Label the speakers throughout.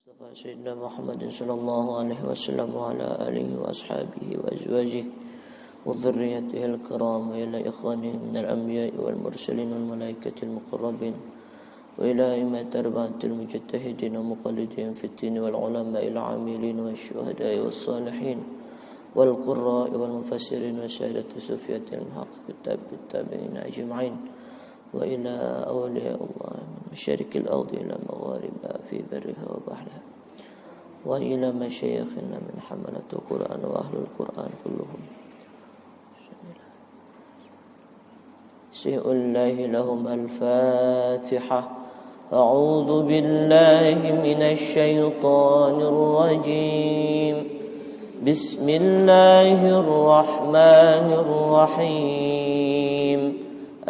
Speaker 1: Mustafa Sayyidina Muhammad sallallahu alaihi wasallam wa ala alihi wa ashabihi wa azwajihi wa dhurriyyatihi al-kiram wa ila ikhwanihi minal anbiya'i wal mursalin wal malaikati al-muqarrabin wa ila imati arba'atil mujtahidin wa muqallidin fit din wal ulama'i al-amilin wa syuhada'i was salihin wal qurra'i wal mufassirin wa syahadati sufiyatil muhaqqiqin tabi'in ajma'in wa ila awliya Allah min masyarikil ardi ila magharibiha fi barriha wa bahriha wa ila masyayikhina min hamalatul Qur'an wa ahlul Qur'an kulluhum Syi'ullahi lahum al-Fatiha. A'udhu billahi minash shaytanir rajim. Bismillahirrahmanirrahim.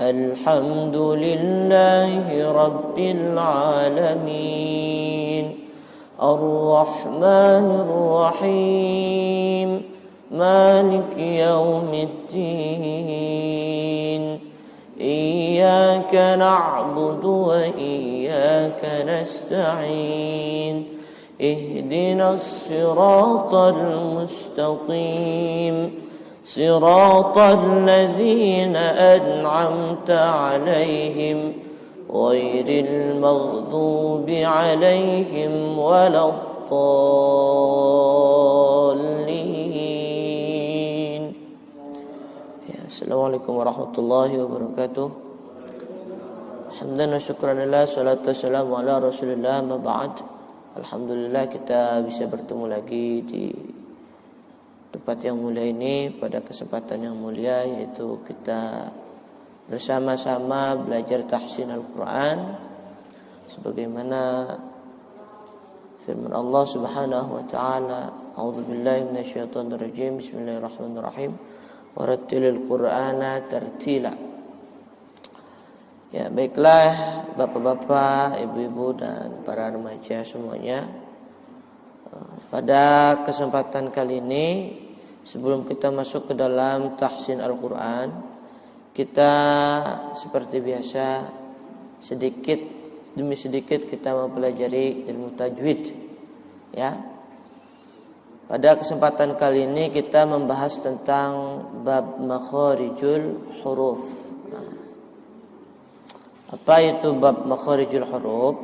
Speaker 1: Alhamdulillahi Rabbil Alamin. Ar-Rahmanir Rahim. Maliki Yawmiddin. Iyyaka na'budu wa iyyaka nasta'in. Ihdinas siratal mustaqim. صراط الذين أنعمت عليهم غير المغضوب عليهم ولا الضالين. Assalamualaikum warahmatullahi wabarakatuh. Hamdan wa syukran lillah, salatu wassalamu ala rasulillah, ma ba'd. Alhamdulillah kita bisa bertemu lagi di tempat yang mulia ini pada kesempatan yang mulia, yaitu kita bersama-sama belajar tahsin Al-Quran sebagaimana firman Allah Subhanahu wa taala, a'udzubillahi minasyaitonir rajim, bismillahirrahmanirrahim, warattilil Qur'ana tartila. Ya, baiklah bapak-bapak, ibu-ibu dan para remaja semuanya, pada kesempatan kali ini sebelum kita masuk ke dalam tahsin Al-Quran, kita seperti biasa sedikit demi sedikit kita mempelajari ilmu tajwid. Ya. Pada kesempatan kali ini kita membahas tentang bab makharijul huruf. Apa itu bab makharijul huruf?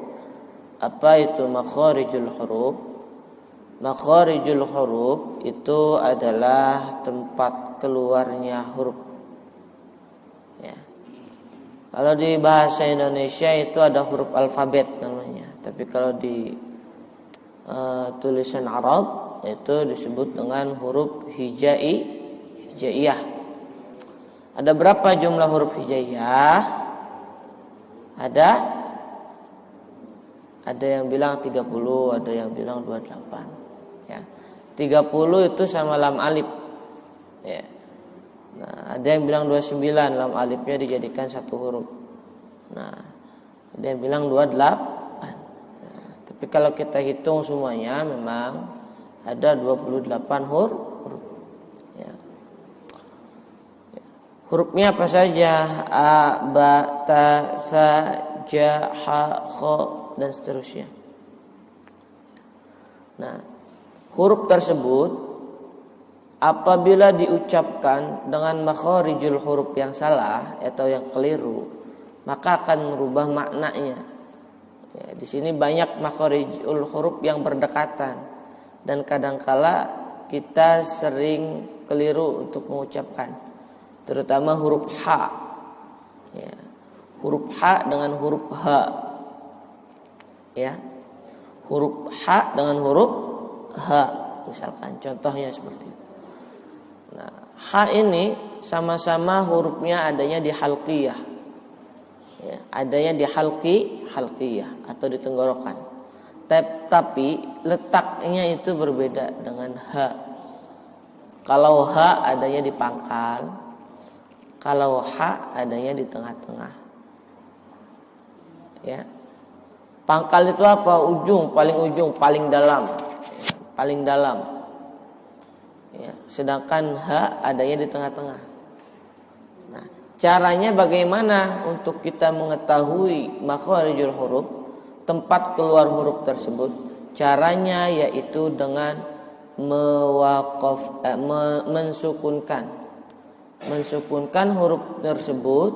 Speaker 1: Apa itu makharijul huruf? Makharijul huruf itu adalah tempat keluarnya huruf. Ya. Kalau di bahasa Indonesia itu ada huruf alfabet namanya. Tapi kalau di tulisan Arab itu disebut dengan huruf hijaiyah. Ada berapa jumlah huruf hijaiyah? Ada yang bilang 30, ada yang bilang 28. Ya. 30 itu sama lam alif. Ya. Nah, ada yang bilang 29, lam alifnya dijadikan satu huruf. Nah, ada yang bilang 28. Nah, tapi kalau kita hitung semuanya memang ada 28 huruf. Ya. Ya. Hurufnya apa saja? A, ba, ta, sa, ja, ha, kha dan seterusnya. Nah, huruf tersebut apabila diucapkan dengan makharijul huruf yang salah atau yang keliru, maka akan merubah maknanya. Ya, di sini banyak makharijul huruf yang berdekatan dan kadangkala kita sering keliru untuk mengucapkan, terutama huruf H. Ya, huruf H dengan huruf H. Ya, huruf H dengan huruf H, misalkan contohnya seperti itu. Nah, H ini sama-sama hurufnya adanya di halqiyah. Ya, adanya di halqiyah atau di tenggorokan. Tapi letaknya itu berbeda dengan H. Kalau H adanya di pangkal, kalau H adanya di tengah-tengah. Ya. Pangkal itu apa? Ujung, paling dalam. Paling dalam. Ya, sedangkan H adanya di tengah-tengah. Nah, caranya bagaimana untuk kita mengetahui makharijul huruf, tempat keluar huruf tersebut? Caranya yaitu dengan mensukunkan huruf tersebut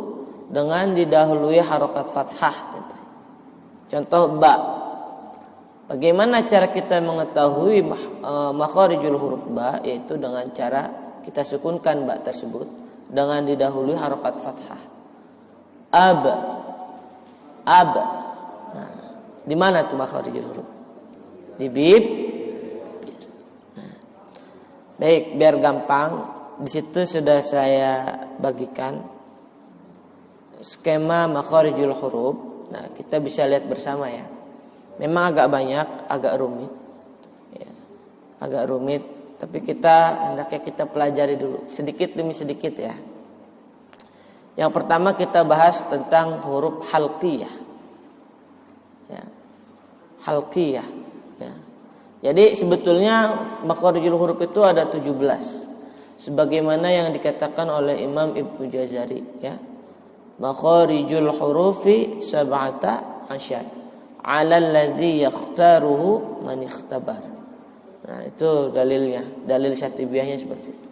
Speaker 1: dengan didahului harokat fathah. Contoh ba. Bagaimana cara kita mengetahui makharijul huruf ba? Yaitu dengan cara kita sukunkan ba tersebut dengan didahului harokat fathah. Ab. Nah, di mana tuh makharijul huruf? Di bib. Nah, baik, biar gampang, di situ sudah saya bagikan skema makharijul huruf. Nah, kita bisa lihat bersama ya. Memang agak banyak, agak rumit. Ya, agak rumit, tapi hendaknya kita pelajari dulu sedikit demi sedikit ya. Yang pertama kita bahas tentang huruf halqiyah. Ya. Halqiyah. Ya. Jadi sebetulnya makharijul huruf itu ada 17. Sebagaimana yang dikatakan oleh Imam Ibnu Jazari ya. Makharijul hurufi sab'ata asyar 'ala alladhi yakhtaruhu man ikhtabar. Nah, itu dalilnya, dalil syatibiyahnya seperti itu.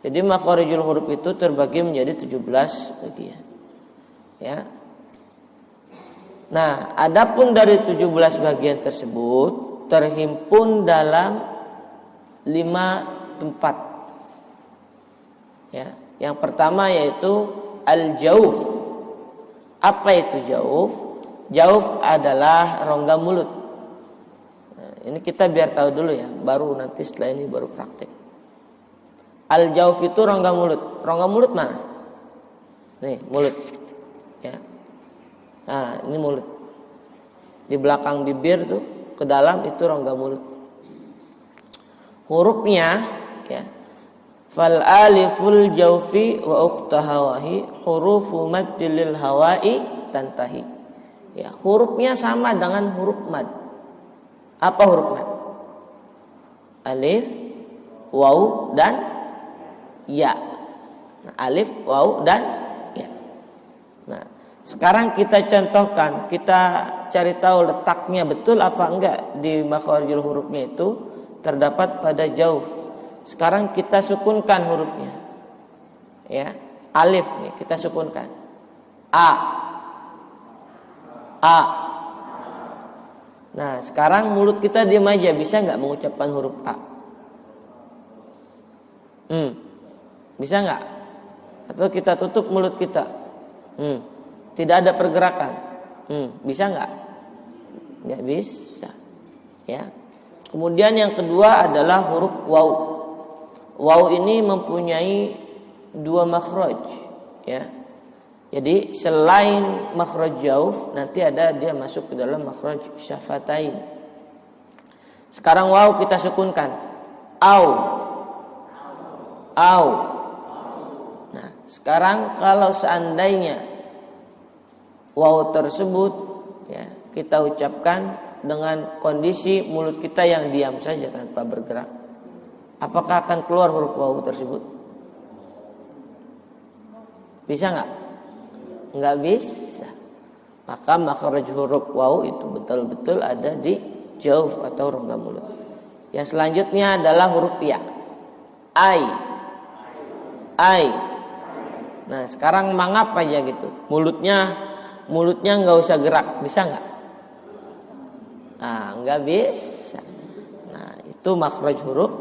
Speaker 1: Jadi makharijul huruf itu terbagi menjadi 17 bagian. Ya. Nah, adapun dari 17 bagian tersebut terhimpun dalam 5 tempat. Ya, yang pertama yaitu al-jauf. Apa itu jauf? Jauf adalah rongga mulut. Nah, ini kita biar tahu dulu ya, baru nanti setelah ini baru praktik. Al-jauf itu rongga mulut. Rongga mulut mana? Nih, mulut. Ya. Nah, ini mulut. Di belakang bibir tuh ke dalam itu rongga mulut. Hurufnya ya. Fal aliful jawfi wa ukhtahawahi hurufu maddil lil hawai tantahi. Ya, hurufnya sama dengan huruf mad. Apa huruf mad? Alif, waw dan ya. Nah, alif, waw dan ya. Nah, sekarang kita contohkan, kita cari tahu letaknya betul apa enggak di makharijul hurufnya itu terdapat pada jauf. Sekarang kita sukunkan hurufnya. Ya, alif nih kita sukunkan. A. Nah, sekarang mulut kita diam aja, bisa enggak mengucapkan huruf A? Bisa enggak? Atau kita tutup mulut kita? Tidak ada pergerakan. Bisa enggak? Enggak bisa. Ya. Kemudian yang kedua adalah huruf waw. Waw ini mempunyai 2 makhraj, ya. Jadi selain makhraj jauf, nanti ada dia masuk ke dalam makhraj syafatain. Sekarang waw kita sukunkan. Au. Nah, sekarang kalau seandainya waw tersebut ya, kita ucapkan dengan kondisi mulut kita yang diam saja tanpa bergerak, apakah akan keluar huruf waw tersebut? Bisa enggak? Enggak bisa. Maka makhraj huruf waw itu betul-betul ada di jauf atau rongga mulut. Yang selanjutnya adalah huruf ya. Ai. Nah, sekarang mangap aja gitu. Mulutnya enggak usah gerak, bisa enggak? Nah, enggak bisa. Nah, itu makhraj huruf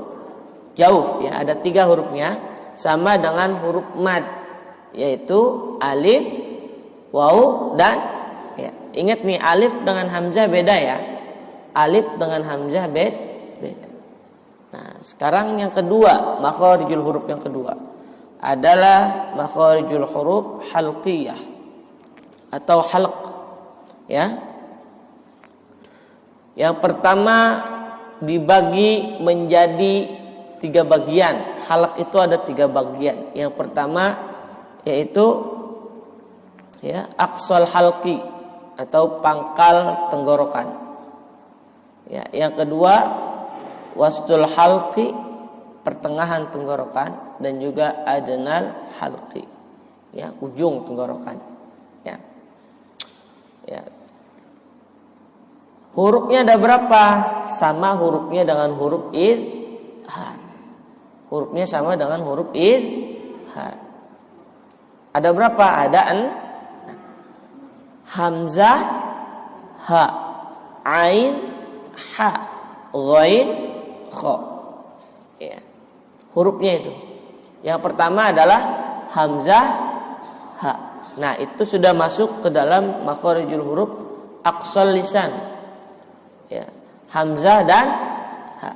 Speaker 1: jauf ya, ada 3 hurufnya sama dengan huruf mad, yaitu alif, waw dan ya. Ingat nih, alif dengan hamzah beda ya. Alif dengan hamzah beda. Nah, sekarang yang kedua, makharijul huruf yang kedua adalah makharijul huruf halqiyah atau halq ya. Yang pertama dibagi menjadi 3 bagian. Halq itu ada 3 bagian. Yang pertama yaitu ya, aqsal halqi atau pangkal tenggorokan. Ya, yang kedua wastul halqi, pertengahan tenggorokan, dan juga adnal halqi, ya, ujung tenggorokan. Ya. Hurufnya ada berapa? Sama hurufnya dengan huruf idhar. Hurufnya sama dengan huruf idhar. Ada berapa? Ada hamzah, ha, ain, ha, ghain, kha. Ya. Hurufnya itu. Yang pertama adalah hamzah, ha. Nah, itu sudah masuk ke dalam makharijul huruf aqsal lisan. Ya. Hamzah dan ha.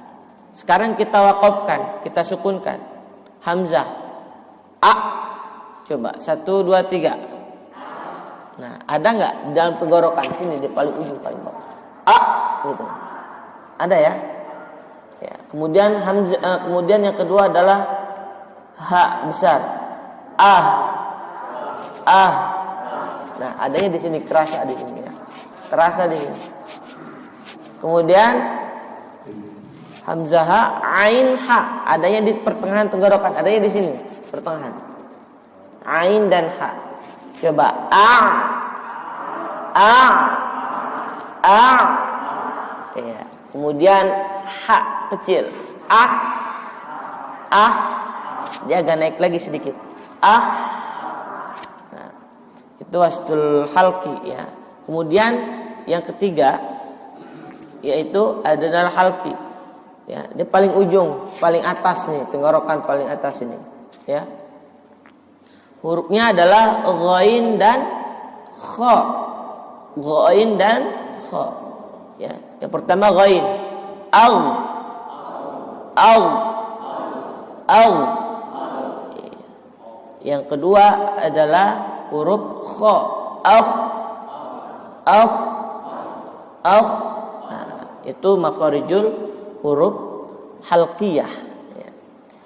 Speaker 1: Sekarang kita wakafkan, kita sukunkan. Hamzah, a. Coba 1, 2, 3. Nah, ada nggak dalam tenggorokan sini di paling ujung paling bawah? A gitu. Ada ya? Ya. Kemudian hamzah, kemudian yang kedua adalah ha besar. Ah. Nah, adanya di sini, kerasa di sini ya. Terasa di sini. Kemudian hamzah ha, ain ha, adanya di pertengahan tenggorokan, adanya di sini, pertengahan. Ain dan ha. Coba ya. Kemudian ha kecil. Dia agak naik lagi sedikit. Nah, itu wastul halqi ya. Kemudian yang ketiga yaitu adnal halqi. Ya, dia paling ujung, paling atas nih, tenggorokan paling atas ini, ya. Hurufnya adalah ghain dan kha. Ghain dan kha. Ya, yang pertama ghain. Au. Yang kedua adalah huruf kha. Af. Nah, itu makharijul huruf halqiyah.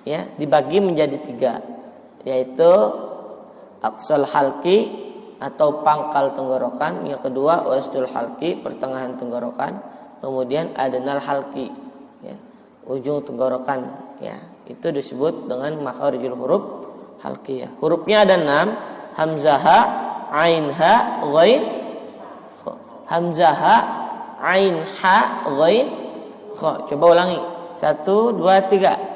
Speaker 1: Ya, dibagi menjadi 3, yaitu aqsal halqi atau pangkal tenggorokan, yang kedua wastul halqi, pertengahan tenggorokan, kemudian adnal halqi, ya, ujung tenggorokan, ya. Itu disebut dengan makharijul huruf halqiyah. Hurufnya ada 6, hamzah ha, ain ha, ghain kha. Hamzah ha, ain ha, ghain kha. Coba ulangi. 1, 2, 3.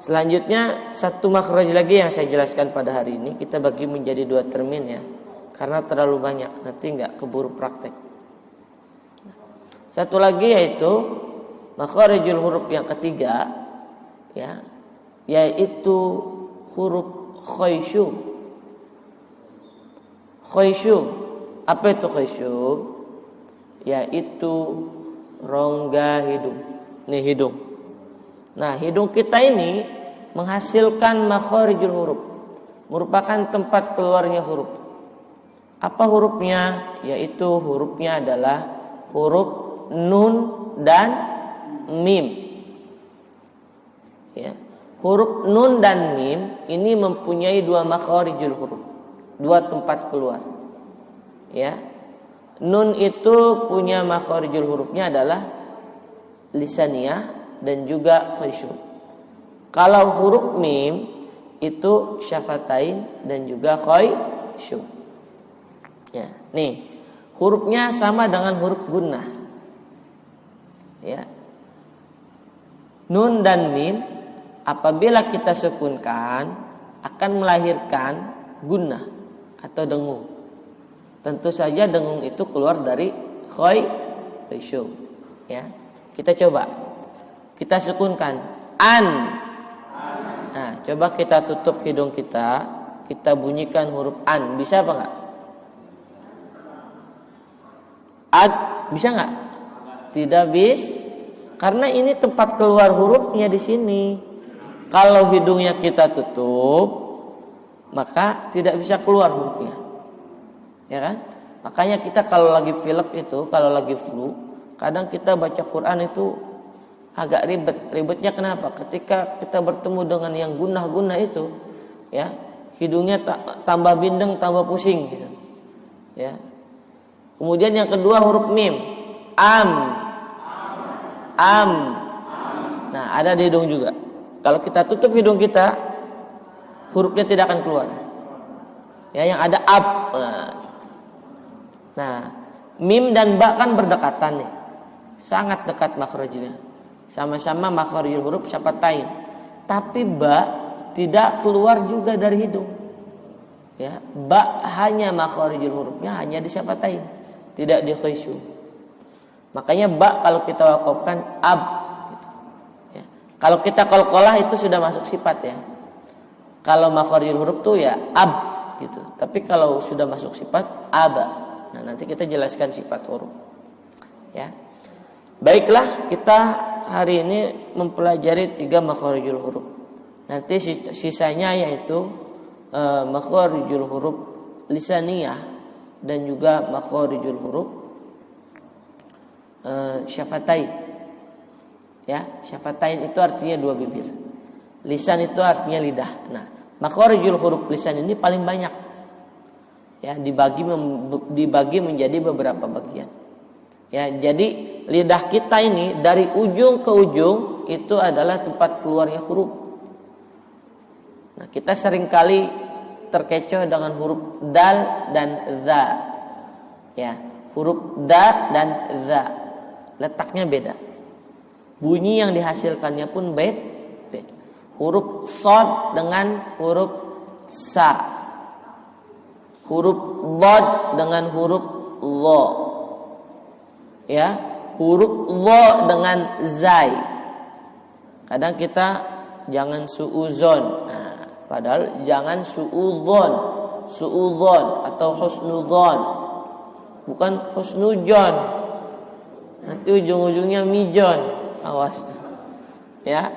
Speaker 1: Selanjutnya satu makhraj lagi yang saya jelaskan pada hari ini, kita bagi menjadi 2 termin ya, karena terlalu banyak nanti nggak keburu praktek. Satu lagi yaitu makharijul huruf yang ketiga, ya, yaitu huruf khayshum. Khayshum, apa itu khayshum? Yaitu rongga hidung. Nih hidung. Nah, hidung kita ini menghasilkan makharijul huruf, merupakan tempat keluarnya huruf. Apa hurufnya? Yaitu hurufnya adalah huruf nun dan mim. Ya. Huruf nun dan mim ini mempunyai 2 makharijul huruf, 2 tempat keluar. Ya. Nun itu punya makharijul hurufnya adalah lisaniyah dan juga khayshum. Kalau huruf mim itu syafatain dan juga khayshum. Ya, nih hurufnya sama dengan huruf gunnah. Ya. Nun dan mim apabila kita sukunkan akan melahirkan gunnah atau dengung. Tentu saja dengung itu keluar dari khayshum. Ya. Kita coba. Kita sukunkan an. Nah, coba kita tutup hidung kita, kita bunyikan huruf an. Bisa apa enggak? Ad, bisa enggak? Tidak bisa, karena ini tempat keluar hurufnya di sini. Kalau hidungnya kita tutup, maka tidak bisa keluar hurufnya. Ya kan? Makanya kita kalau lagi pilek itu, kalau lagi flu, kadang kita baca Quran itu agak ribet. Ribetnya kenapa? Ketika kita bertemu dengan yang gunnah-gunnah itu, ya, hidungnya tambah bindeng, tambah pusing gitu. Ya. Kemudian yang kedua huruf mim. Am. Nah, ada di hidung juga. Kalau kita tutup hidung kita, hurufnya tidak akan keluar. Ya, yang ada ab. Nah, mim dan ba kan berdekatan nih. Sangat dekat makhrajnya. Sama-sama makhrajul huruf syafatain. Tapi ba tidak keluar juga dari hidung. Ya, ba hanya makhrajul hurufnya hanya di syafatain, tidak di khisyu. Makanya ba kalau kita wakafkan ab gitu. Ya. Kalau kita qalqalah itu sudah masuk sifat ya. Kalau makhrajul huruf tuh ya ab gitu. Tapi kalau sudah masuk sifat aba. Nah, nanti kita jelaskan sifat huruf. Ya. Baiklah, kita hari ini mempelajari 3 makharijul huruf. Nanti sisanya yaitu makharijul huruf lisaniyah dan juga makharijul huruf syafatain. Ya, syafatain itu artinya 2 bibir. Lisan itu artinya lidah. Nah, makharijul huruf lisan ini paling banyak. Ya, dibagi menjadi beberapa bagian. Ya, jadi lidah kita ini dari ujung ke ujung itu adalah tempat keluarnya huruf. Nah, kita seringkali terkecoh dengan huruf dal dan za. Ya, huruf da dan za. Letaknya beda. Bunyi yang dihasilkannya pun beda. Huruf shad dengan huruf sa. Huruf dhad dengan huruf lo. Ya, huruf lo dengan zai. Kadang kita jangan suuzon. Nah, padahal jangan suudzon, suudzon atau husnudzon. Bukan husnujon. Nanti ujung-ujungnya mijon. Awas tuh. Ya.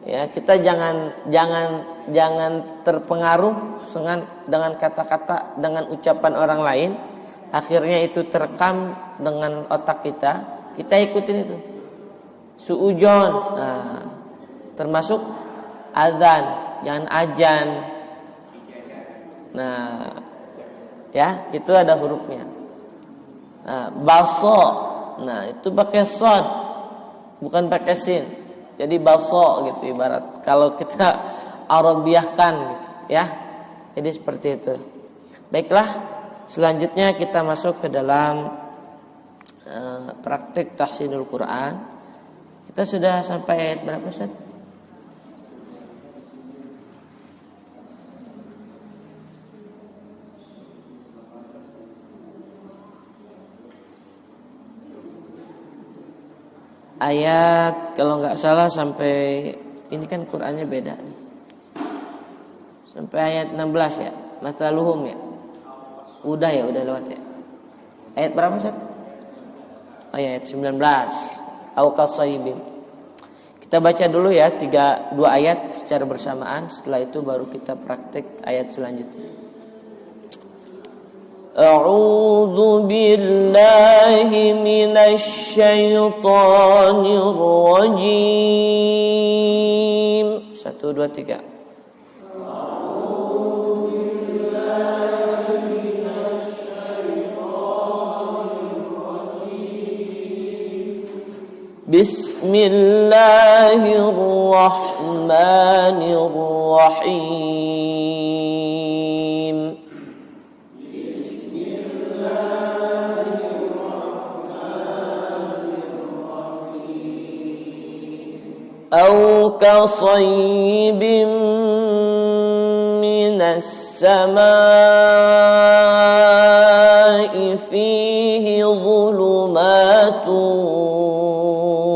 Speaker 1: Ya, kita jangan terpengaruh dengan kata-kata, dengan ucapan orang lain. Akhirnya itu terekam dengan otak kita. Kita ikutin itu. Suujon. Nah, termasuk azan, jangan ajan. Nah, ya, itu ada hurufnya. Nah, baso. Nah, itu pakai sod, bukan pakai sin. Jadi baso gitu ibarat kalau kita arabiahkan gitu ya. Jadi seperti itu. Baiklah, selanjutnya kita masuk ke dalam praktik tahsinul Quran. Kita sudah sampai ayat berapa, Ustaz? Ayat kalau nggak salah sampai ini kan Qurannya beda nih. Sampai ayat 16 ya. Masaluhum ya. Udah lewat ya. Ayat berapa, Ustaz? Ayat 19. Au kasaybin. Kita baca dulu ya 2 ayat secara bersamaan, setelah itu baru kita praktik ayat selanjutnya. A'udzu billahi minasy syaithanir rajim. 1 2 3. Bismillahirrahmanirrahim. Au kasayyibin minas samaa'i fihi dhulumatun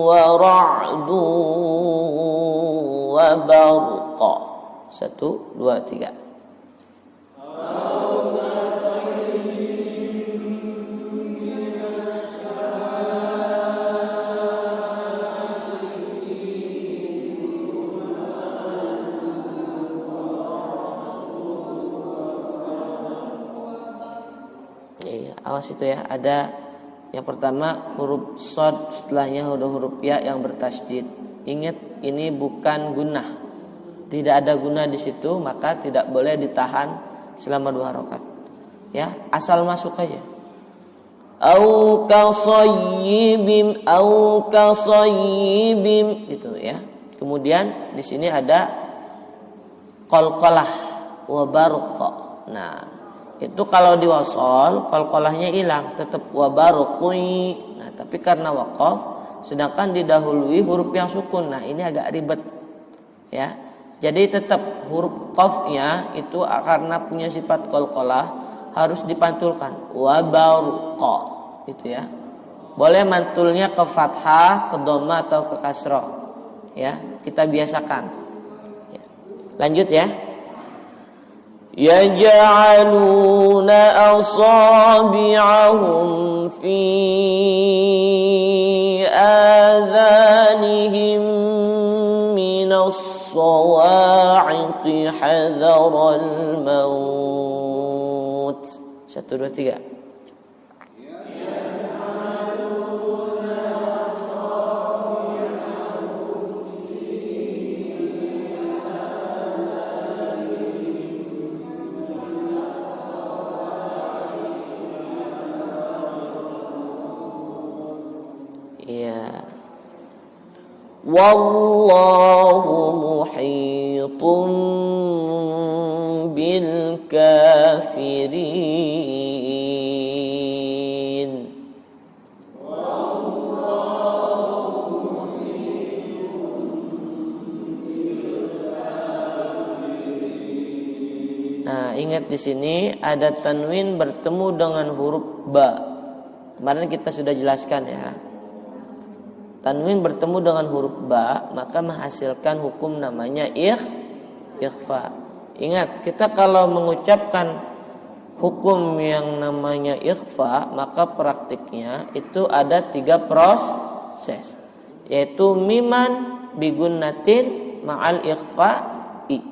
Speaker 1: wa ra'dun wa barqa. 1 2 3. Awas itu ya, ada yang pertama huruf shad, setelahnya huruf ya yang bertasydid. Ingat, ini bukan gunnah. Tidak ada gunnah di situ, maka tidak boleh ditahan selama 2 rakaat. Ya, asal masuk aja. Au kasayyibim gitu ya. Kemudian di sini ada qalqalah wa barqa. Nah, itu kalau diwasol qalqalahnya hilang, tetap wabaruqi. Nah, tapi karena waqaf sedangkan didahului huruf yang sukun. Nah, ini agak ribet. Ya. Jadi tetap huruf qafnya itu karena punya sifat qalqalah harus dipantulkan. Wabaruqa gitu ya. Boleh mantulnya ke fathah, ke dhamma atau ke kasrah. Ya, kita biasakan. Ya. Lanjut ya. يجعلون أصابعهم في آذانهم من الصواعق حذر الموت. 1, 2, 3. Ya. Wallahu muhitun bil kafirin. Nah, ingat di sini ada tanwin bertemu dengan huruf ba. Kemarin kita sudah jelaskan ya. Tanwin bertemu dengan huruf ba maka menghasilkan hukum namanya ikhfa. Ingat, kita kalau mengucapkan hukum yang namanya ikhfa maka praktiknya itu ada 3 proses, yaitu miman bigunnatin ma'al ikhfa'i.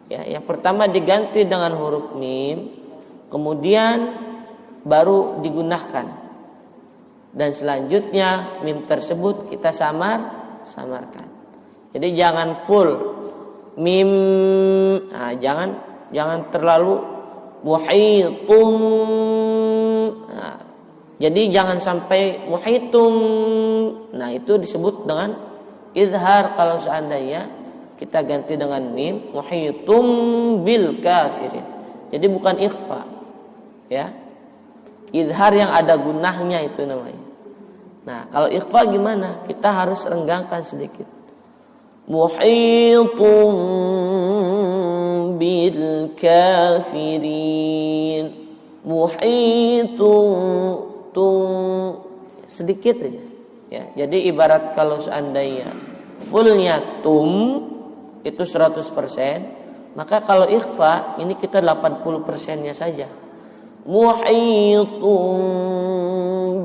Speaker 1: Ya, yang pertama diganti dengan huruf mim, kemudian baru digunakan. Dan selanjutnya mim tersebut kita samarkan. Jadi jangan full mim, nah, jangan terlalu muhitun. Nah, jadi jangan sampai muhitun. Nah, itu disebut dengan izhar kalau seandainya kita ganti dengan mim, muhitum bil kafirin. Jadi bukan ikhfa. Ya. Izhar yang ada gunahnya itu namanya. Nah, kalau ikhfa gimana? Kita harus renggangkan sedikit. Muhitum bil kafirin. Muhitum sedikit aja. Ya, jadi ibarat kalau seandainya fullnya tum itu 100%, maka kalau ikhfa ini kita 80%-nya saja. Muhitun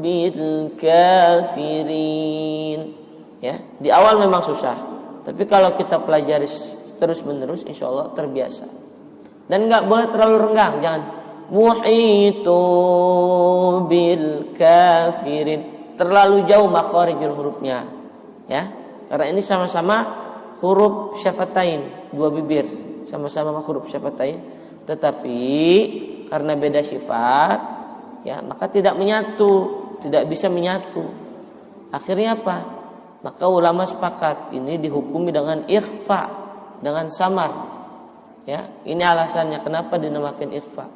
Speaker 1: bil kafirin. Ya, di awal memang susah, tapi kalau kita pelajari terus menerus insyaallah terbiasa. Dan enggak boleh terlalu renggang, jangan muhitun bil kafirin, terlalu jauh makharijul hurufnya. Ya, karena ini sama-sama huruf syafatain, 2 bibir, sama-sama huruf syafatain, tetapi karena beda sifat, ya maka tidak bisa menyatu. Akhirnya apa? Maka ulama sepakat ini dihukumi dengan ikhfa, dengan samar. Ya, ini alasannya kenapa dinamakan ikhfa.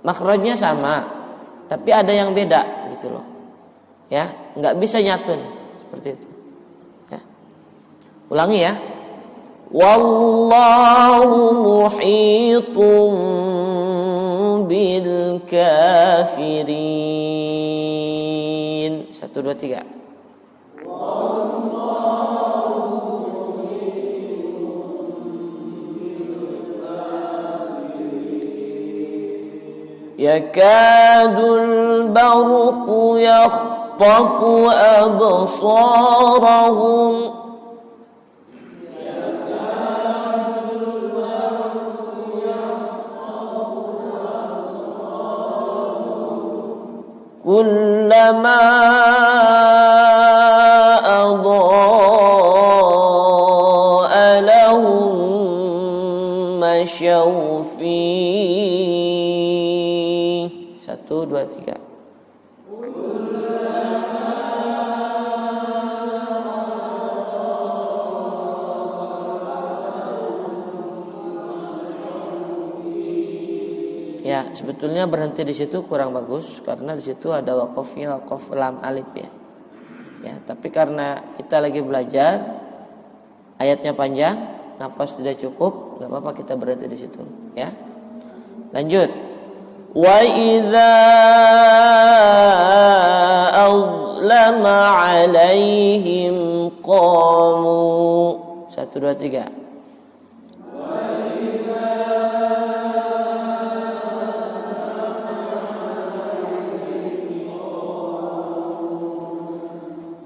Speaker 1: Makhrajnya sama, tapi ada yang beda gitu loh. Ya, nggak bisa nyatu nih, seperti itu. Ya. Ulangi ya. Wallahu muhitun bil kafirin. 1, 2, 3. Yakadul barqu yakhtafu absarahum. Kullama adha'a lahum masyaw fihi. 1, 2, 3. Ya, sebetulnya berhenti di situ kurang bagus karena di situ ada waqafnya, waqaf lam alif ya. Ya, tapi karena kita lagi belajar, ayatnya panjang, nafas tidak cukup, nggak apa-apa kita berhenti di situ. Ya, lanjut. Wa idza azlama 'alaihim qamu. 1 2 3.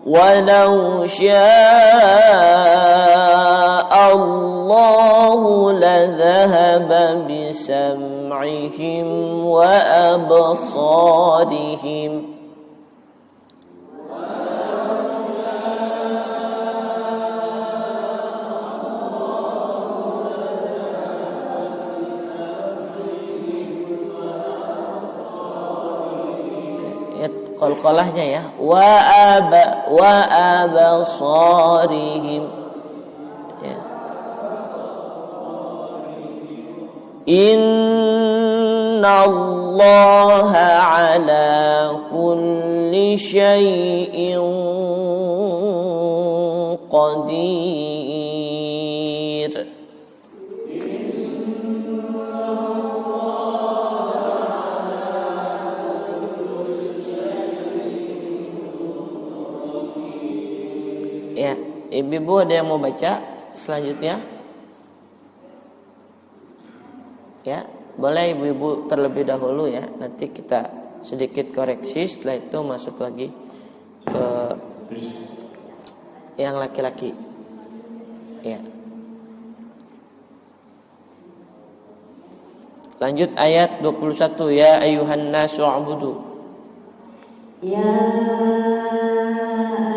Speaker 1: Walau syaa Allahu ladhahaba bisam'ihim wa absarihim. Qalqalahnya ya, wa absarihim ya. Innallaha ala kulli syai'in qadir. Ya, ibu-ibu ada yang mau baca selanjutnya? Ya, boleh ibu-ibu terlebih dahulu ya. Nanti kita sedikit koreksi, setelah itu masuk lagi ke yang laki-laki. Ya. Lanjut ayat 21, ya ayyuhan nasu ubudu.
Speaker 2: Ya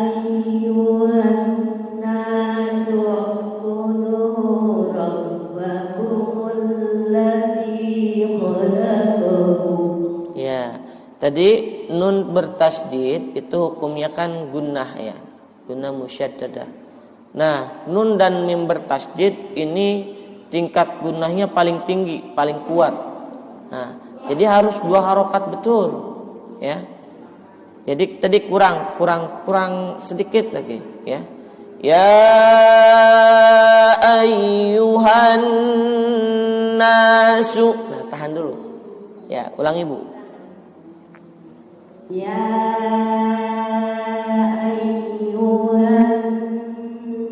Speaker 2: ayyuhan nasu ubudu rabbakumul ladzi khalaqakum.
Speaker 1: Ya, tadi nun bertasydid itu hukumnya kan gunnah ya, gunnah musyaddadah. Nah, nun dan mim bertasydid ini tingkat gunnahnya paling tinggi, paling kuat. Nah, jadi harus 2 harokat betul, ya. Jadi tadi kurang sedikit lagi, ya. Ya ayyuhan nasu. Nah, tahan dulu. Ya, ulangi Bu.
Speaker 2: Ya ayyuhan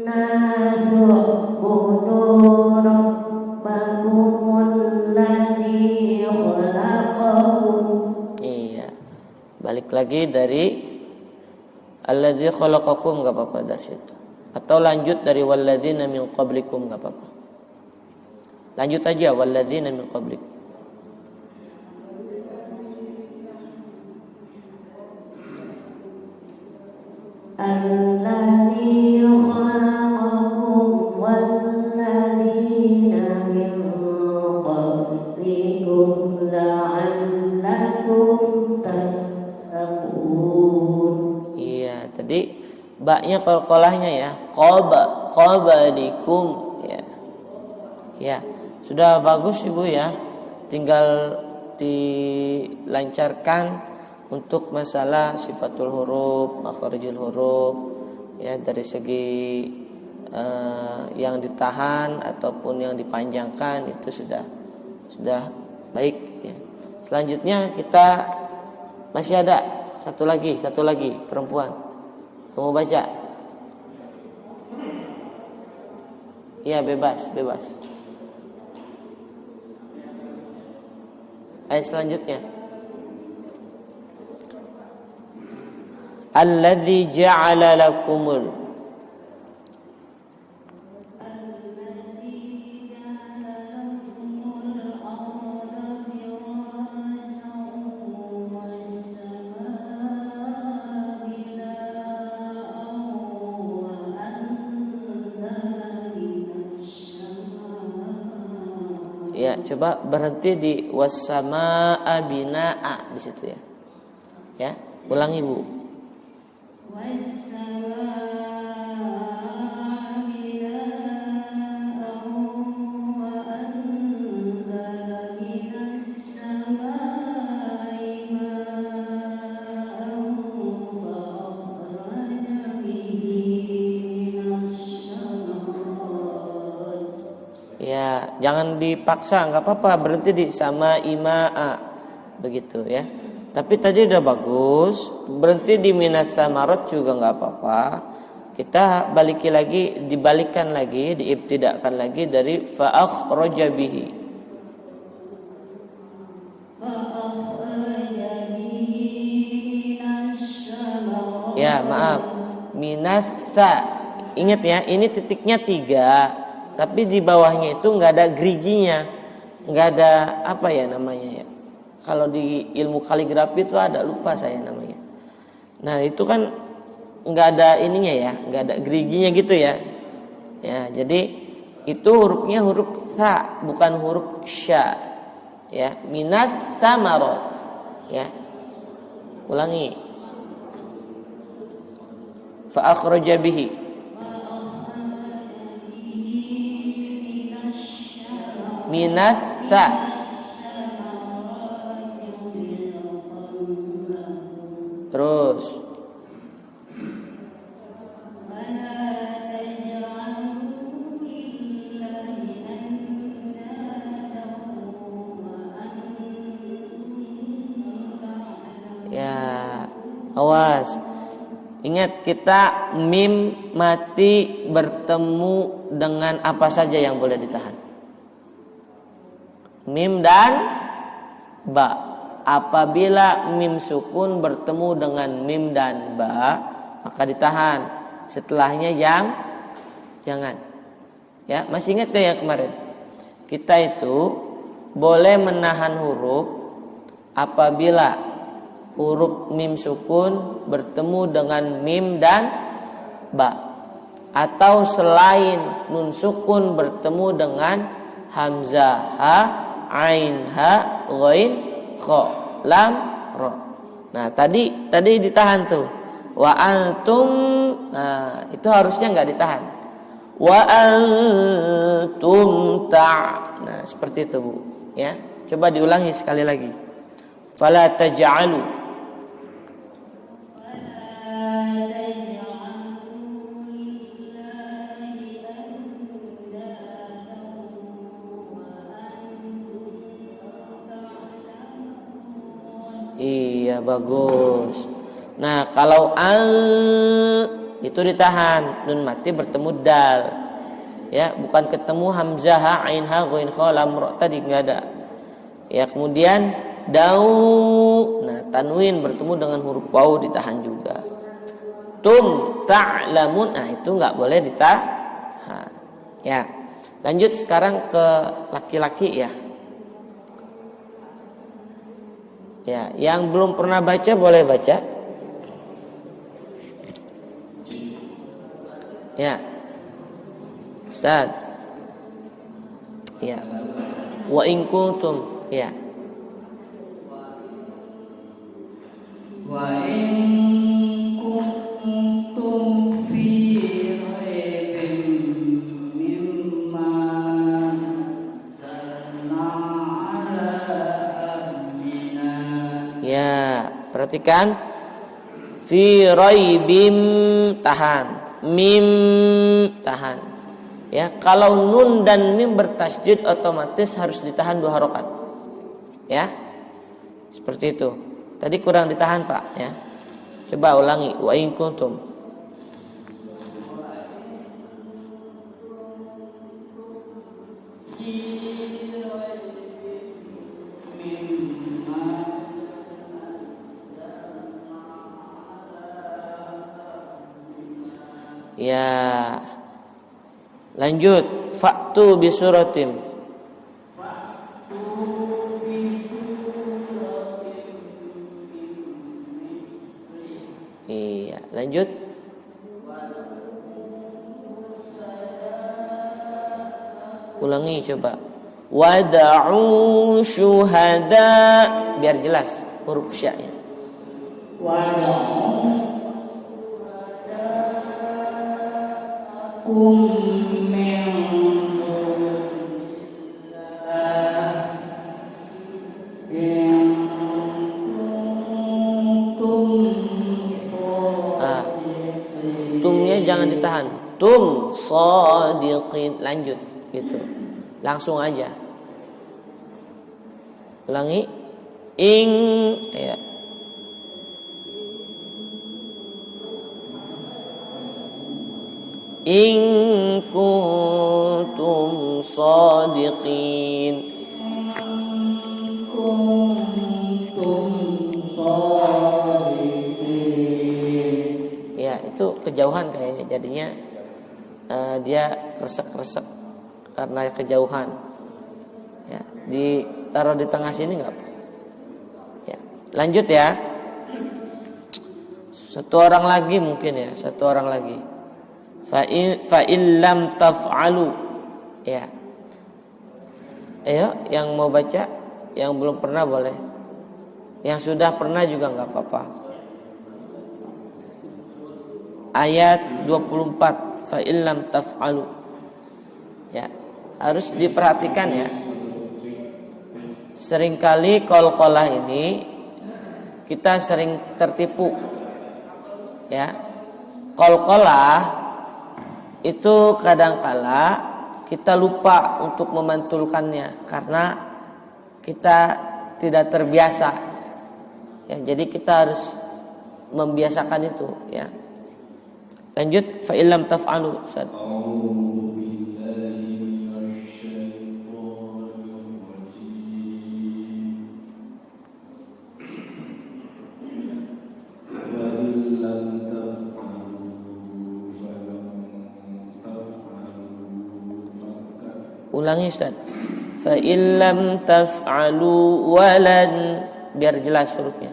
Speaker 2: nasu ubudu rabbakumul ladzi khalaqakum.
Speaker 1: Iya. Balik lagi dari alladzi khalaqakum, enggak apa-apa dari situ. Atau lanjut dari walladzina min qablikum, enggak apa-apa. Lanjut aja walladzina min qablikum.
Speaker 2: Alladzi khalaqakum walladzina min qablikum la'allakum tattaqun.
Speaker 1: Iya, tadi baknya qalqalahnya ya, qabalikum ya. Ya, sudah bagus Ibu ya. Tinggal dilancarkan untuk masalah sifatul huruf, makharijul huruf ya, dari segi yang ditahan ataupun yang dipanjangkan itu sudah baik ya. Selanjutnya kita masih ada satu lagi perempuan. Kamu baca? Iya, bebas. Ayat selanjutnya. Alladzi ja'ala lakumul ya, coba berhenti di wassamaa binaa di situ ya. Ya, ulangi Bu. jangan dipaksa, nggak apa-apa, berhenti di sama imaa begitu ya. Tapi tadi udah bagus, berhenti di minas samarat juga nggak apa-apa. Kita dibalikkan lagi, diibtida'kan lagi dari fa'akhraja bihi. Ya maaf, minasa. Ingat ya, ini titiknya 3, tapi di bawahnya itu nggak ada geriginya, nggak ada apa ya namanya ya. Kalau di ilmu kaligrafi itu ada, lupa saya namanya. Nah itu kan nggak ada ininya ya, nggak ada geriginya gitu ya. Ya jadi itu hurufnya huruf sa, bukan huruf sya. Ya, minas samarot. Ya, ulangi. Fa akhraja bihi. Minas sa. Terus ya, awas. Ingat, kita mim mati bertemu dengan apa saja yang boleh ditahan. Mim dan ba. Apabila mim sukun bertemu dengan mim dan ba, maka ditahan. Setelahnya yang jangan. Ya, masih ingat ya kemarin? Kita itu boleh menahan huruf apabila huruf mim sukun bertemu dengan mim dan ba, atau selain nun sukun bertemu dengan hamzah ha, ain ha, ghain kha, lam ra. Nah, tadi ditahan tuh. Wa antum, nah, itu harusnya enggak ditahan. Wa antum Nah, seperti itu, Bu. Ya. Coba diulangi sekali lagi. Fala taj'alu. Iya, bagus. Nah, kalau itu ditahan, nun mati bertemu dal. Ya, bukan ketemu hamzah ha, ain ha, ghain kha, lam ra, tadi enggak ada. Ya, kemudian dau. Nah, tanwin bertemu dengan huruf waw ditahan juga. Tum ta'lamun. Nah, itu enggak boleh ditahan. Ya. Lanjut sekarang ke laki-laki ya. Ya, yang belum pernah baca boleh baca. Ya. Ustaz. Ya. Wa in kuntum, ya.
Speaker 3: Wa in kuntum fi raibin mimma nazzalna ala abdina.
Speaker 1: Ya, perhatikan. Fi raibim, tahan. Mim, tahan. Ya, kalau nun dan mim bertasjid otomatis harus ditahan 2 harokat. Ya, seperti itu. Tadi kurang ditahan, Pak. Ya, coba ulangi. Wa in kuntum. Ya, lanjut. Fa'tu bisuratim. Iya, lanjut. Ulangi coba. Wada'u syuhada, biar jelas huruf sya-nya.
Speaker 3: Wada'u
Speaker 1: tumnya jangan ditahan. Tum shadiqin, lanjut gitu. Langsung aja. Ulangi. Ya. In kuntum shadiqin. Ya, itu kejauhan kayaknya. Jadinya dia kresek-kresek karena kejauhan. Ya, ditaruh di tengah sini enggak apa. Ya, lanjut ya. Satu orang lagi mungkin ya, satu orang lagi. Fa in lam taf'alu. Ya. Ayo, yang mau baca, yang belum pernah boleh. Yang sudah pernah juga enggak apa-apa. Ayat 24, fa in lam taf'alu. Ya, harus diperhatikan ya. Seringkali qalqalah ini kita sering tertipu. Ya. Qalqalah itu kadangkala kita lupa untuk memantulkannya karena kita tidak terbiasa. Ya, jadi kita harus membiasakan itu ya. Lanjut, fa illam taf'alu. Ulangi Ustaz. Fa illam taf'alu walan, biar jelas hurufnya.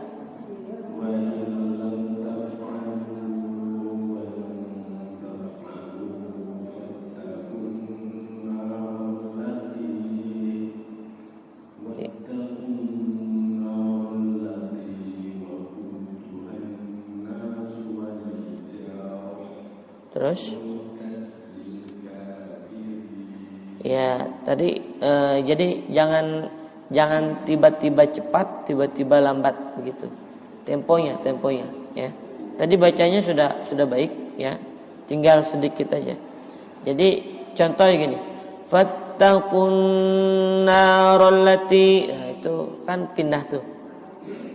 Speaker 1: Terus ya tadi jadi jangan tiba-tiba cepat, tiba-tiba lambat begitu. Temponya ya. Tadi bacanya sudah baik ya. Tinggal sedikit aja. Jadi contohnya gini. Fattaqun narallati. Nah, itu kan pindah tuh.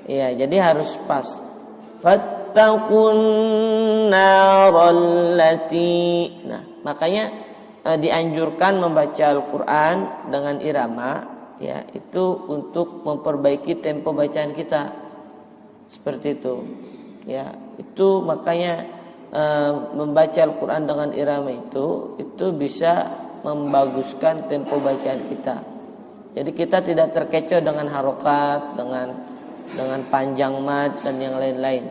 Speaker 1: Ya, jadi harus pas. Fattaqun narallati. Nah, makanya dianjurkan membaca Al-Quran dengan irama ya, itu untuk memperbaiki tempo bacaan kita seperti itu ya. Itu makanya membaca Al-Quran dengan irama itu bisa membaguskan tempo bacaan kita. Jadi kita tidak terkecoh dengan harokat, dengan panjang mad dan yang lain-lain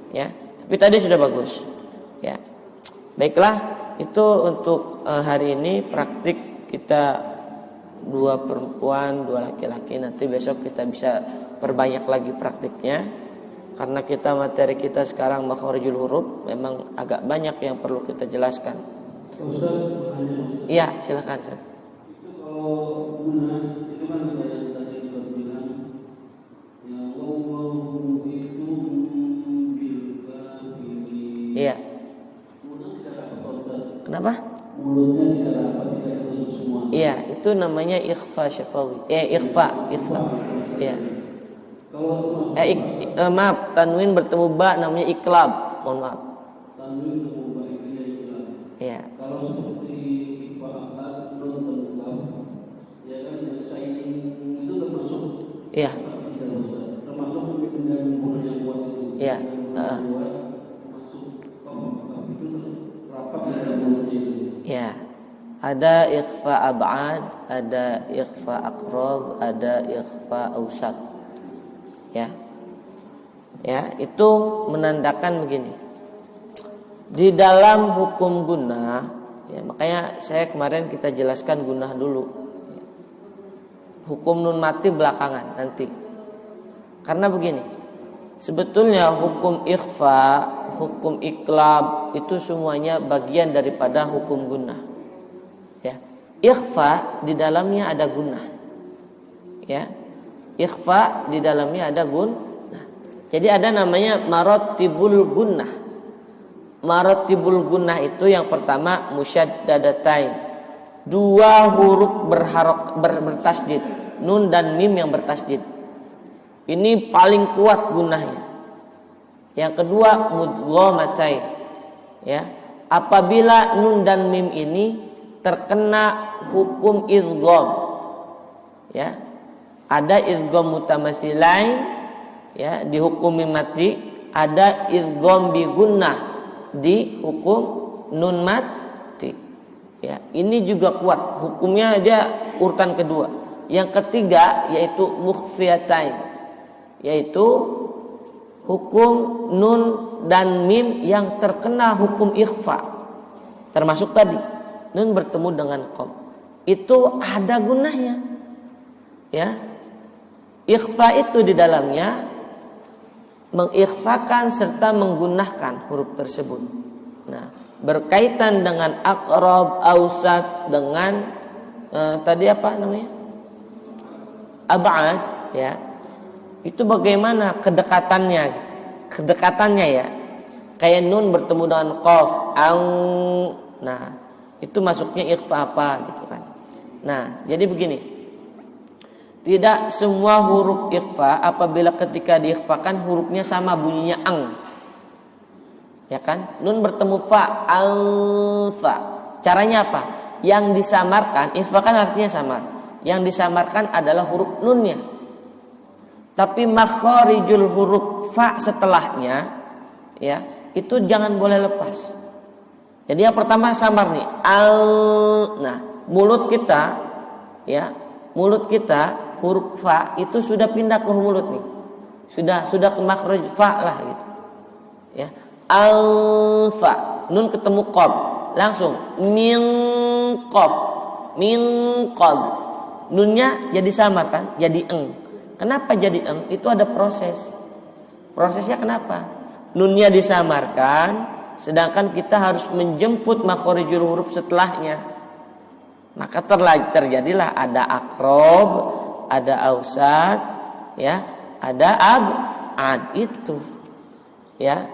Speaker 1: ya. Tapi tadi sudah bagus ya. Baiklah, itu untuk hari ini praktik kita 2 perempuan 2 laki-laki. Nanti besok kita bisa perbanyak lagi praktiknya, karena materi kita sekarang makharijul huruf memang agak banyak yang perlu kita jelaskan. Iya, silakan Ustaz.
Speaker 3: Itu kalau guna itu kan tadi kita bilang ya Allahu itu bil kafirin.
Speaker 1: Iya. Kenapa?
Speaker 3: Mulutnya tidak dapat, tidak tutup semua.
Speaker 1: Iya, itu namanya ikhfa syafawi. Ikhfa. Iya. Maaf, tanwin bertemu ba namanya iklab. Mohon maaf.
Speaker 3: Tanwin bertemu ba itu ya iklab.
Speaker 1: Iya.
Speaker 3: Kalau seperti ikhfa akad belum tentu ya kan, signing itu termasuk.
Speaker 1: Iya.
Speaker 3: Termasuk dengan huruf yang kuat itu.
Speaker 1: Iya. Ya, ada ikhfa ab'ad, ada ikhfa aqrab, ada ikhfa ausat. Ya. Ya, itu menandakan begini. Di dalam hukum gunnah, ya, makanya saya kemarin kita jelaskan gunnah dulu. Hukum nun mati belakangan nanti. Karena begini. Sebetulnya hukum ikhfa, hukum iklab itu semuanya bagian daripada hukum gunnah. Ya. Ikhfa di dalamnya ada gunnah. Ya. Ikhfa di dalamnya ada gunnah. Jadi ada namanya maratibul gunnah. Maratibul gunnah itu yang pertama musyaddadatain. dua huruf bertasydid, nun dan mim yang bertasydid. Ini paling kuat gunahnya. Yang kedua mudghamatain, ya. Apabila nun dan mim ini terkena hukum idgham, ya. Ada idgham mutamatsilain, ya, di hukum mati, ada idgham bi gunnah di hukum nun mati. Ya, ini juga kuat. Hukumnya aja urutan kedua. Yang ketiga yaitu mukhfiyatain, yaitu hukum nun dan mim yang terkena hukum ikhfa. Termasuk tadi nun bertemu dengan qaf. Itu ada gunahnya. Ya. Ikhfa itu di dalamnya mengikhfakan serta menggunakan huruf tersebut. Nah, berkaitan dengan aqrab, ausat, dengan tadi apa namanya? Ab'ad, ya. Itu bagaimana kedekatannya gitu. Kedekatannya, ya. Kayak nun bertemu dengan qaf, nah, itu masuknya ikhfa apa gitu kan. Nah, jadi begini. Tidak semua huruf ikhfa apabila ketika diikhfakan hurufnya sama bunyinya ang. Ya kan? Nun bertemu fa, alfa. Caranya apa? Yang disamarkan, ikhfa kan artinya samar. Yang disamarkan adalah huruf nunnya. Tapi makharijul huruf fa setelahnya, ya, itu jangan boleh lepas. Jadi yang pertama samar nih, nah, mulut kita, ya, mulut kita huruf fa itu sudah pindah ke mulut nih. Sudah ke makhraj fa lah gitu. Ya. Alfa, nun ketemu qaf, langsung min qaf, min qaf. Nunnya jadi samar kan? Jadi eng. Kenapa jadi eng? Itu ada proses. Prosesnya kenapa? Nunnya disamarkan, sedangkan kita harus menjemput makharijul huruf setelahnya. Maka terjadilah ada akrob, ada ausat, ya, ada ab'ad itu, ya.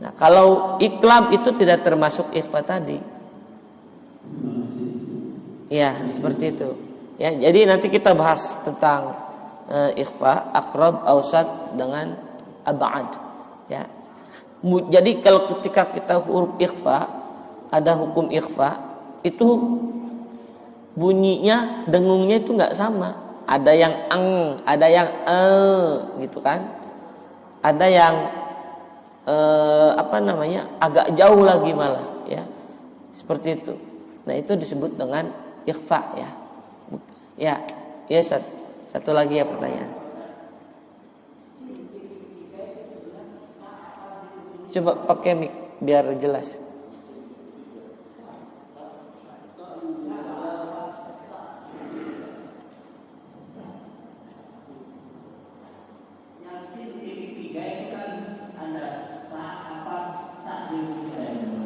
Speaker 1: Nah, kalau iklab itu tidak termasuk ikhfa tadi, ya, seperti itu, ya. Jadi nanti kita bahas tentang ikhfa, akrob, ausat dengan ab'ad, ya. Jadi kalau ketika kita huruf ikhfa, ada hukum ikhfa, itu bunyinya, dengungnya itu nggak sama. Ada yang eng, ada yang gitu kan. Ada yang agak jauh lagi malah, ya. Seperti itu. Nah, itu disebut dengan ikhfa, ya. Ya, satu lagi ya pertanyaan. Coba pakai mic biar jelas.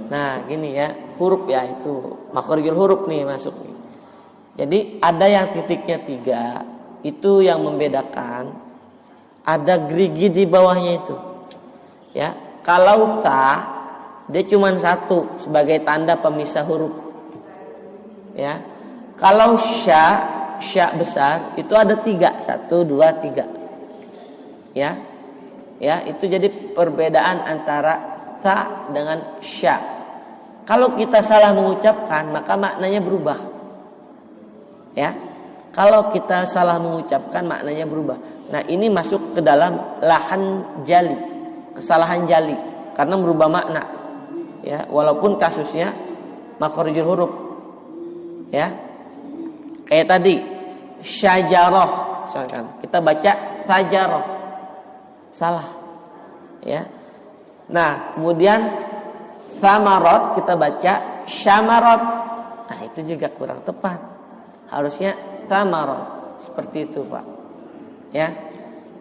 Speaker 1: Nah, gini ya, huruf ya itu makharijul huruf nih masuk nih. Jadi ada yang titiknya 3, itu yang membedakan. Ada gerigi di bawahnya itu. Ya, kalau ta dia cuma 1 sebagai tanda pemisah huruf. Ya. Kalau sya besar itu ada 3, 1, 2, 3. Ya. Ya, itu jadi perbedaan antara ta dengan sya. Kalau kita salah mengucapkan, maka maknanya berubah. Ya. Kalau kita salah mengucapkan, maknanya berubah. Nah, ini masuk ke dalam lahan jali, kesalahan jali, karena merubah makna. Ya, walaupun kasusnya makharijul huruf. Ya. Kayak tadi, syajarah, misalkan kita baca sajarah. Salah. Ya. Nah, kemudian samarot kita baca syamarot. Nah, itu juga kurang tepat. Harusnya samarot. Seperti itu, Pak. Ya.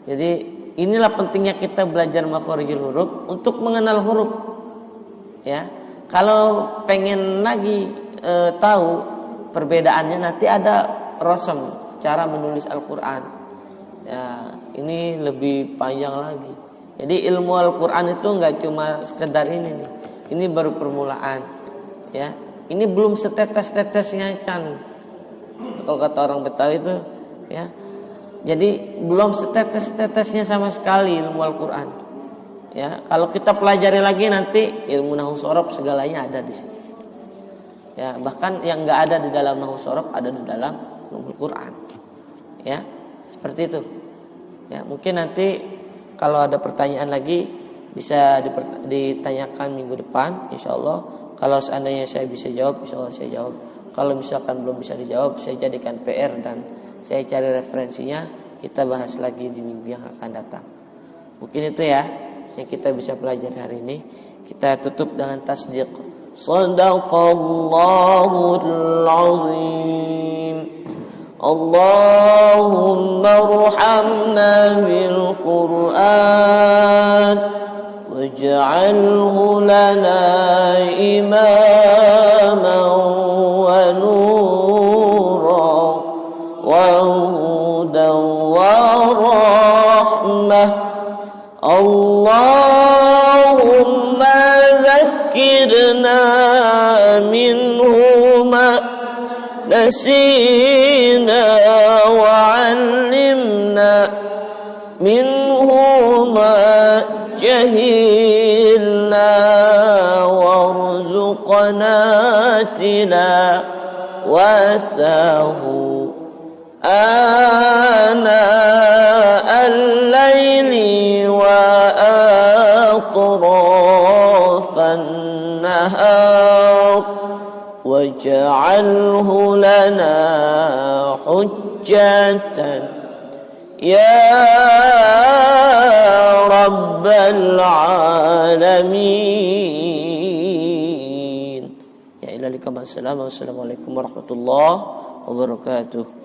Speaker 1: Jadi inilah pentingnya kita belajar makharijul huruf untuk mengenal huruf. Ya. Kalau pengen lagi tahu perbedaannya, nanti ada rosem cara menulis Al-Qur'an. Ya, ini lebih panjang lagi. Jadi ilmu Al-Qur'an itu enggak cuma sekedar ini nih. Ini baru permulaan, ya. Ini belum setetes-tetesnya can. Kalau kata orang Betawi itu ya. Jadi belum setetes-tetesnya sama sekali ilmu Al-Qur'an. Ya, kalau kita pelajari lagi nanti ilmu nahwu sorof segalanya ada di sini. Ya, bahkan yang enggak ada di dalam nahwu sorof ada di dalam ulumul Qur'an. Ya, seperti itu. Ya, mungkin nanti kalau ada pertanyaan lagi bisa ditanyakan minggu depan insyaallah. Kalau seandainya saya bisa jawab insyaallah saya jawab. Kalau misalkan belum bisa dijawab saya jadikan PR dan saya cari referensinya, kita bahas lagi di minggu yang akan datang. Mungkin itu ya yang kita bisa pelajari hari ini. Kita tutup dengan tasdiq. Shadaqallahul azim. Allahumma arhamna bil Qur'an waj'alhu lana imaman wa nuran wa hudan wa rahmah. Allahumma zakkirna minhu ma nasina wa 'allimna minhu ma jahilna warzuqna tilawatahu ana al-laili wa atrafan nahar waj'alhu lana hujjatan ya rabbal alamin. Ya ilahi kama assalamu alaikum warahmatullahi wabarakatuh.